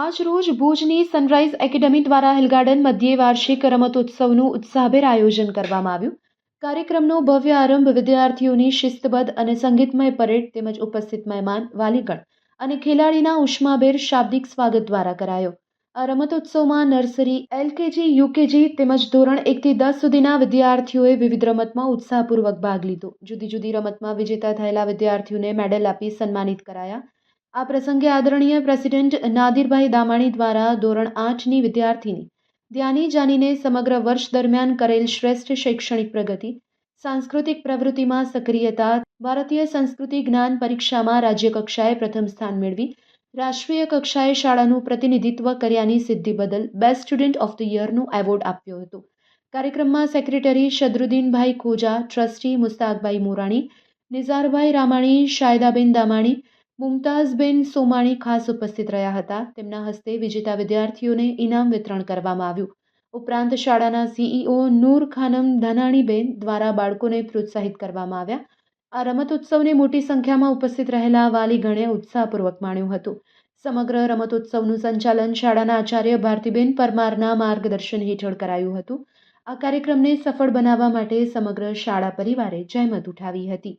આજ રોજ ભુજની સનરાઈઝ એકેડમી દ્વારા હિલ ગાર્ડન મધ્યે વાર્ષિક રમતોત્સવનું ઉત્સાહભેર આયોજન કરવામાં આવ્યું. કાર્યક્રમનો ભવ્ય આરંભ વિદ્યાર્થીઓની શિસ્તબદ્ધ અને સંગીતમય પરેડ તેમજ ઉપસ્થિત મહેમાન, વાલીગણ અને ખેલાડીના ઉષ્માભેર શાબ્દિક સ્વાગત દ્વારા કરાયો. આ રમતોત્સવમાં નર્સરી, એલકેજી, યુકેજી તેમજ ધોરણ 1 થી 10 સુધીના વિદ્યાર્થીઓએ વિવિધ રમતમાં ઉત્સાહપૂર્વક ભાગ લીધો. જુદી જુદી રમતમાં વિજેતા થયેલા વિદ્યાર્થીઓને મેડલ આપી સન્માનિત કરાયા. આ પ્રસંગે આદરણીય પ્રેસિડેન્ટ નાદિરભાઈ દામાણી દ્વારા ધોરણ 8ની વિદ્યાર્થીની ધ્યાની જાનીને સમગ્ર વર્ષ દરમિયાન કરેલ શ્રેષ્ઠ શૈક્ષણિક પ્રગતિ, સાંસ્કૃતિક પ્રવૃત્તિમાં સક્રિયતા, ભારતીય સંસ્કૃતિ જ્ઞાન પરીક્ષામાં રાજ્ય કક્ષાએ પ્રથમ સ્થાન મેળવી રાષ્ટ્રીય કક્ષાએ શાળાનું પ્રતિનિધિત્વ કર્યાની સિદ્ધિ બદલ બેસ્ટ સ્ટુડન્ટ ઓફ ધ યરનો એવોર્ડ આપ્યો હતો. કાર્યક્રમમાં સેક્રેટરી શદરુદ્દીનભાઈ ખોજા, ટ્રસ્ટી મુસ્તાકભાઈ મોરાણી, નિઝારભાઈ રામાણી, શાયદાબેન દામાણી, મુમતાઝબેન સોમાણી ખાસ ઉપસ્થિત રહ્યા હતા. તેમના હસ્તે વિજેતા વિદ્યાર્થીઓને ઇનામ વિતરણ કરવામાં આવ્યું. ઉપરાંત શાળાના સીઈઓ નૂર ખાનમ ધાનાણીબેન દ્વારા બાળકોને પ્રોત્સાહિત કરવામાં આવ્યા. આ રમતોત્સવને મોટી સંખ્યામાં ઉપસ્થિત રહેલા વાલીગણે ઉત્સાહપૂર્વક માણ્યું હતું. સમગ્ર રમતોત્સવનું સંચાલન શાળાના આચાર્ય ભારતીબેન પરમારના માર્ગદર્શન હેઠળ કરાયું હતું. આ કાર્યક્રમને સફળ બનાવવા માટે સમગ્ર શાળા પરિવારે જહેમત ઉઠાવી હતી.